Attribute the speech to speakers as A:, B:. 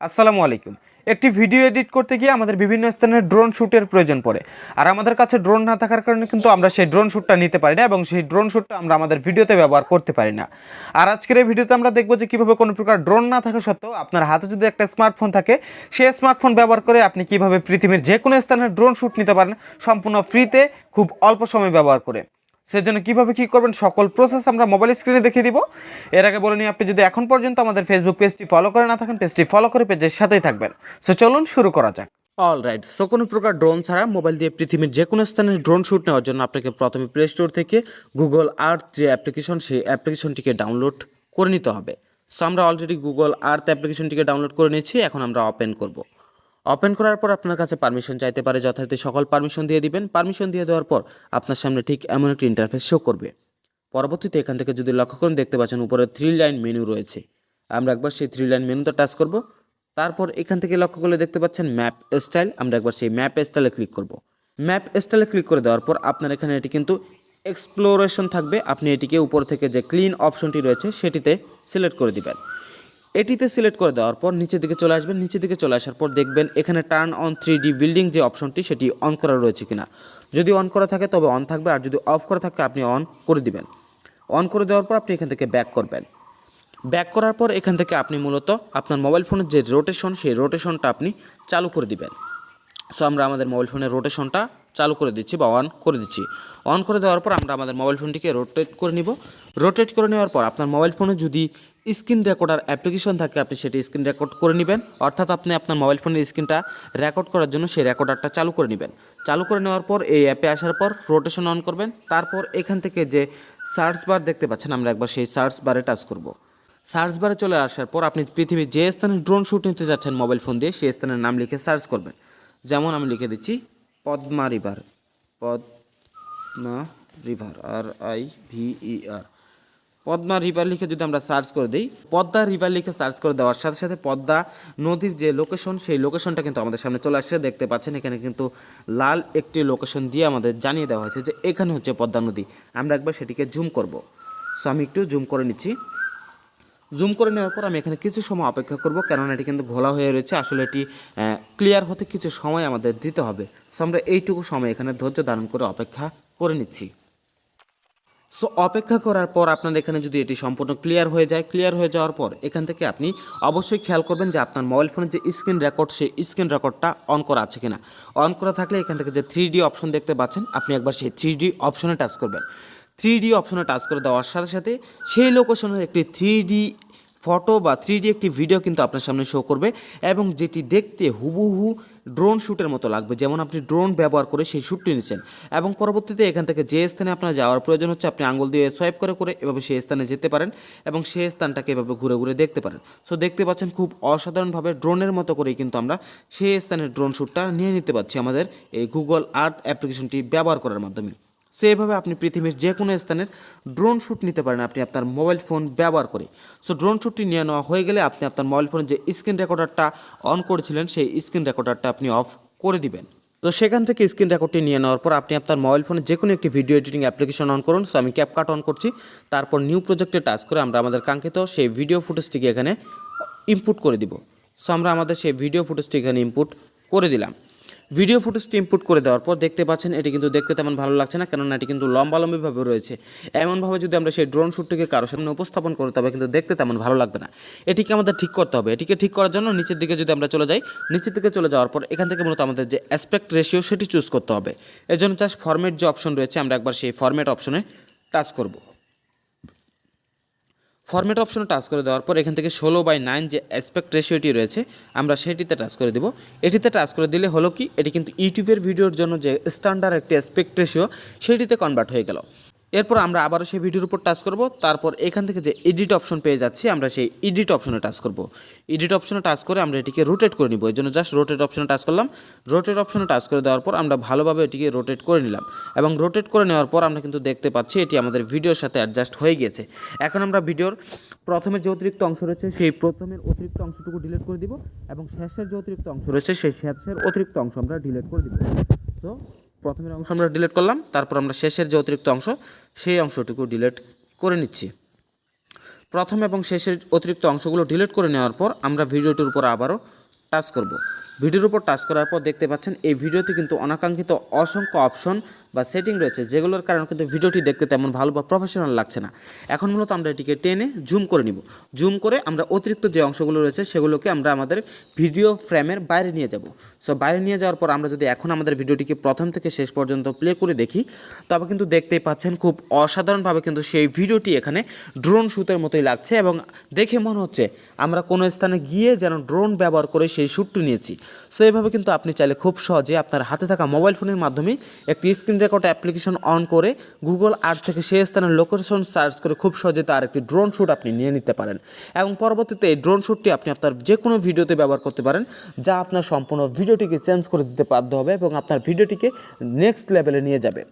A: আসসালামু আলাইকুম। একটি ভিডিও এডিট করতে গিয়ে আমাদের বিভিন্ন স্থানের ড্রোন শ্যুটের প্রয়োজন পড়ে। আর আমাদের কাছে ড্রোন না থাকার কারণে কিন্তু আমরা সেই ড্রোন শ্যুটটা নিতে পারি না এবং সেই ড্রোন শ্যুটটা আমরা আমাদের ভিডিওতে ব্যবহার করতে পারি না। আর আজকের এই ভিডিওতে আমরা দেখব যে কীভাবে কোনো প্রকার ড্রোন না থাকা সত্ত্বেও আপনার হাতে যদি একটা স্মার্টফোন থাকে, সেই স্মার্টফোন ব্যবহার করে আপনি কীভাবে পৃথিবীর যে কোনো স্থানের ড্রোন শ্যুট নিতে পারেন সম্পূর্ণ ফ্রিতে, খুব অল্প সময় ব্যবহার করে। সেজন্য কীভাবে কী করবেন সকল প্রসেস আমরা মোবাইল স্ক্রিনে দেখিয়ে দিব। এর আগে বলে নিই, আপনি যদি এখন পর্যন্ত আমাদের ফেসবুক পেজটি ফলো করে না থাকেন, পেজটি ফলো করে পেজের সাথেই থাকবেন। সো চলুন শুরু করা যাক। অলরাইট, সো কোনো প্রকার ড্রোন ছাড়া মোবাইল দিয়ে পৃথিবীর যে কোনো স্থানে ড্রোন শ্যুট নেওয়ার জন্য আপনাকে প্রথমে প্লে স্টোর থেকে গুগল আর্থ যে অ্যাপ্লিকেশন, সেই অ্যাপ্লিকেশনটিকে ডাউনলোড করে নিতে হবে। সো আমরা অলরেডি গুগল আর্থ অ্যাপ্লিকেশনটিকে ডাউনলোড করে নিয়েছি, এখন আমরা ওপেন করব। ওপেন করার পর আপনার কাছে পারমিশন চাইতে পারে, যথারীতি সকল পারমিশন দিয়ে দিবেন। পারমিশন দিয়ে দেওয়ার পর আপনার সামনে ঠিক এমন একটি ইন্টারফেস শো করবে। পরবর্তীতে এখান থেকে যদি লক্ষ্য করেন, দেখতে পাচ্ছেন উপরে 3 লাইন মেনু রয়েছে। আমরা একবার সেই 3 লাইন মেনুতে টাচ করব। তারপর এখান থেকে লক্ষ্য করলে দেখতে পাচ্ছেন ম্যাপ স্টাইল, আমরা একবার সেই ম্যাপ স্টাইলে ক্লিক করব। ম্যাপ স্টাইলে ক্লিক করে দেওয়ার পর আপনার এখানে এটি কিন্তু এক্সপ্লোরেশন থাকবে। আপনি এটিকে উপর থেকে যে ক্লিন অপশনটি রয়েছে সেটিতে সিলেক্ট করে দিবেন। এটিতে সিলেক্ট করে দেওয়ার পর নিচের দিকে চলে আসবেন। নিচের দিকে চলে আসার পর দেখবেন এখানে টার্ন অন 3D বিল্ডিং যে অপশনটি, সেটি অন করা রয়েছে কিনা। যদি অন করা থাকে তবে অন থাকবে, আর যদি অফ করা থাকে আপনি অন করে দিবেন। অন করে দেওয়ার পর আপনি এখান থেকে ব্যাক করবেন। ব্যাক করার পর এখান থেকে আপনি মূলত আপনার মোবাইল ফোনের যে রোটেশন, সেই রোটেশনটা আপনি চালু করে দিবেন। সো আমরা আমাদের মোবাইল ফোনের রোটেশনটা চালু করে দিচ্ছি বা অন করে দিচ্ছি। অন করে দেওয়ার পর আমরা আমাদের মোবাইল ফোনটিকে রোটেট করে নিব। রোটেট করে নেওয়ার পর আপনার মোবাইল ফোনে যদি স্ক্রিন রেকর্ডার অ্যাপ্লিকেশন থাকে, আপনি সেটি স্ক্রিন রেকর্ড করে নেবেন। অর্থাৎ আপনি আপনার মোবাইল ফোনের স্ক্রিনটা রেকর্ড করার জন্য সেই রেকর্ডারটা চালু করে নেবেন। চালু করে নেওয়ার পর এই অ্যাপে আসার পর রোটেশন অন করবেন। তারপর এখান থেকে যে সার্চ বার দেখতে পাচ্ছেন, আমরা একবার সেই সার্চ বারে টাচ করব। সার্চ বারে চলে আসার পর আপনি পৃথিবীর যে স্থানে ড্রোন শ্যুট নিতে যাচ্ছেন মোবাইল ফোন দিয়ে, সেই স্থানের নাম লিখে সার্চ করবেন। যেমন আমি লিখে দিচ্ছি Padma river, Padma river, RIVER, Padma river লিখে যদি আমরা সার্চ করে দিই, পদ্মা রিভার লিখে সার্চ করে দেওয়ার সাথে সাথে পদ্মা নদীর যে লোকেশন, সেই লোকেশনটা কিন্তু আমাদের সামনে চলে আসছে। দেখতে পাচ্ছেন এখানে কিন্তু লাল একটি লোকেশন দিয়ে আমাদের জানিয়ে দেওয়া হয়েছে যে এখানে হচ্ছে পদ্মা নদী। আমরা একবার সেটিকে জুম করব। সো আমি একটু জুম করে নিচ্ছি। জুম করে নেওয়ার পর আমি এখানে কিছু সময় অপেক্ষা করব, কেননা এটি কিন্তু ঘোলা হয়ে রয়েছে। আসলে এটি ক্লিয়ার হতে কিছু সময় আমাদের দিতে হবে। সো আমরা এইটুকু সময় এখানে ধৈর্য ধারণ করে অপেক্ষা করে নিচ্ছি। সো অপেক্ষা করার পর আপনার এখানে যদি এটি সম্পূর্ণ ক্লিয়ার হয়ে যায়, ক্লিয়ার হয়ে যাওয়ার পর এখান থেকে আপনি অবশ্যই খেয়াল করবেন যে আপনার মোবাইল ফোনের যে স্ক্রিন রেকর্ড, সেই স্ক্রিন রেকর্ডটা অন করা আছে কিনা। অন করা থাকলে এখান থেকে যে 3D অপশন দেখতে পাচ্ছেন, আপনি একবার সেই 3D অপশনে টাচ করবেন। 3D অপশনে টাচ করে দেওয়ার সাথে সাথে সেই লোকেশনের একটি 3D ফটো বা 3D একটি ভিডিও কিন্তু আপনার সামনে শো করবে, এবং যেটি দেখতে হুবহু ড্রোন শ্যুটের মতো লাগবে, যেমন আপনি ড্রোন ব্যবহার করে সেই শ্যুটটি নিচ্ছেন। এবং পরবর্তীতে এখান থেকে যে স্থানে আপনার যাওয়ার প্রয়োজন হচ্ছে, আপনি আঙুল দিয়ে সোয়াইপ করে করে এভাবে সেই স্থানে যেতে পারেন এবং সেই স্থানটাকে এভাবে ঘুরে ঘুরে দেখতে পারেন। সো দেখতে পাচ্ছেন খুব অসাধারণভাবে ড্রোনের মতো করেই কিন্তু আমরা সেই স্থানের ড্রোন শ্যুটটা নিয়ে নিতে পারছি আমাদের এই গুগল আর্থ অ্যাপ্লিকেশনটি ব্যবহার করার মাধ্যমে। সো এভাবে আপনি পৃথিবীর যে কোনো স্থানের ড্রোন শ্যুট নিতে পারেন আপনি আপনার মোবাইল ফোন ব্যবহার করে। সো ড্রোন শ্যুটটি নিয়ে নেওয়া হয়ে গেলে আপনি আপনার মোবাইল ফোনে যে স্ক্রিন রেকর্ডারটা অন করেছিলেন, সেই স্ক্রিন রেকর্ডারটা আপনি অফ করে দিবেন। তো সেখান থেকে স্ক্রিন রেকর্ডটি নিয়ে নেওয়ার পর আপনি আপনার মোবাইল ফোনে যে কোনো একটি ভিডিও এডিটিং অ্যাপ্লিকেশন অন করুন। সো আমি ক্যাপকাট অন করছি। তারপর নিউ প্রজেক্টে টাচ করে আমরা আমাদের কাঙ্ক্ষিত সেই ভিডিও ফুটেজটিকে এখানে ইনপুট করে দিব। সো আমরা আমাদের সেই ভিডিও ফুটেজটি এখানে ইনপুট করে দিলাম। ভিডিও ফুটেজটি ইনপুট করে দেওয়ার পর দেখতে পাচ্ছেন এটি কিন্তু দেখতে তেমন ভালো লাগছে না, কেননা এটি কিন্তু লম্বালম্বিভাবে রয়েছে। এমনভাবে যদি আমরা সেই ড্রোন শ্যুটটিকে কারোর সামনে উপস্থাপন করি তবে কিন্তু দেখতে তেমন ভালো লাগবে না। এটিকে আমাদের ঠিক করতে হবে। এটিকে ঠিক করার জন্য নিচের দিকে যদি আমরা চলে যাই, নিচের দিকে চলে যাওয়ার পর এখান থেকে মূলত আমাদের যে অ্যাসপেক্ট রেশিও সেটি চুজ করতে হবে। এর জন্য জাস্ট ফরম্যাট যে অপশন রয়েছে, আমরা একবার সেই ফরম্যাট অপশনে টাচ করব। ফরম্যাট অপশনে টাচ করে দেওয়ার পর এখান থেকে 16:9 যে অ্যাসপেক্ট রেশিওটি রয়েছে, আমরা সেটিতে টাচ করে দেব। এটিতে টাচ করে দিলে হলো কি, এটি কিন্তু ইউটিউবের ভিডিওর জন্য যে স্ট্যান্ডার্ড একটি অ্যাসপেক্ট রেশিও, সেটিতে কনভার্ট হয়ে গেল। এরপর আমরা আবারও সেই ভিডিওর উপর টাচ করব। তারপর এখান থেকে যে এডিট অপশন পেয়ে যাচ্ছি, আমরা সেই এডিট অপশনে টাচ করব। এডিট অপশনে টাচ করে আমরা এটিকে রোটেট করে নিব। এর জন্য জাস্ট রোটেট অপশনে টাচ করলাম। রোটেট অপশনে টাচ করে দেওয়ার পর আমরা ভালোভাবে এটিকে রোটেট করে নিলাম, এবং রোটেট করে নেওয়ার পর আমরা কিন্তু দেখতে পাচ্ছি এটি আমাদের ভিডিওর সাথে অ্যাডজাস্ট হয়ে গিয়েছে। এখন আমরা ভিডিওর প্রথমে যে অতিরিক্ত অংশ রয়েছে, সেই প্রথমের অতিরিক্ত অংশটুকু ডিলিট করে দিব, এবং শেষের যে অতিরিক্ত অংশ রয়েছে, সেই শেষের অতিরিক্ত অংশ আমরা ডিলিট করে দিব। সো প্রথমের অংশ আমরা ডিলিট করলাম, তারপর আমরা শেষের যে অতিরিক্ত অংশ, সেই অংশটুকু ডিলিট করে নিচ্ছি। প্রথম এবং শেষের অতিরিক্ত অংশগুলো ডিলিট করে নেওয়ার পর আমরা ভিডিওটির উপর আবারও টাচ করব। ভিডিওর উপর টাচ করার পর দেখতে পাচ্ছেন এই ভিডিওতে কিন্তু অনাকাঙ্ক্ষিত অসংখ্য অপশন বা সেটিং রয়েছে, যেগুলোর কারণে কিন্তু ভিডিওটি দেখতে তেমন ভালো বা প্রফেশনাল লাগছে না। এখন মূলত আমরা এটিকে টেনে জুম করে নিব। জুম করে আমরা অতিরিক্ত যে অংশগুলো রয়েছে সেগুলোকে আমরা আমাদের ভিডিও ফ্রেমের বাইরে নিয়ে যাব। সো বাইরে নিয়ে যাওয়ার পর আমরা যদি এখন আমাদের ভিডিওটিকে প্রথম থেকে শেষ পর্যন্ত প্লে করে দেখি, তবে কিন্তু দেখতেই পাচ্ছেন খুব অসাধারণভাবে কিন্তু সেই ভিডিওটি এখানে ড্রোন শ্যুটের মতোই লাগছে এবং দেখে মনে হচ্ছে আমরা কোনো স্থানে গিয়ে যেন ড্রোন ব্যবহার করে সেই শ্যুটটি নিয়েছি। সো এইভাবে কিন্তু আপনি চাইলে খুব সহজে আপনার হাতে থাকা মোবাইল ফোনের মাধ্যমে একটি স্ক্রিন রেকর্ড অ্যাপ্লিকেশন অন করে গুগল আর্থ থেকে সেই স্থানের লোকেশন সার্চ করে খুব সহজে তার একটি ড্রোন শ্যুট আপনি নিয়ে নিতে পারেন এবং পরবর্তীতে এই ড্রোন শ্যুটটি আপনি আপনার যে কোনো ভিডিওতে ব্যবহার করতে পারেন, যা আপনার সম্পূর্ণ ভিডিওটিকে চেঞ্জ করে দিতে বাধ্য হবে এবং আপনার ভিডিওটিকে নেক্সট লেভেলে নিয়ে যাবে।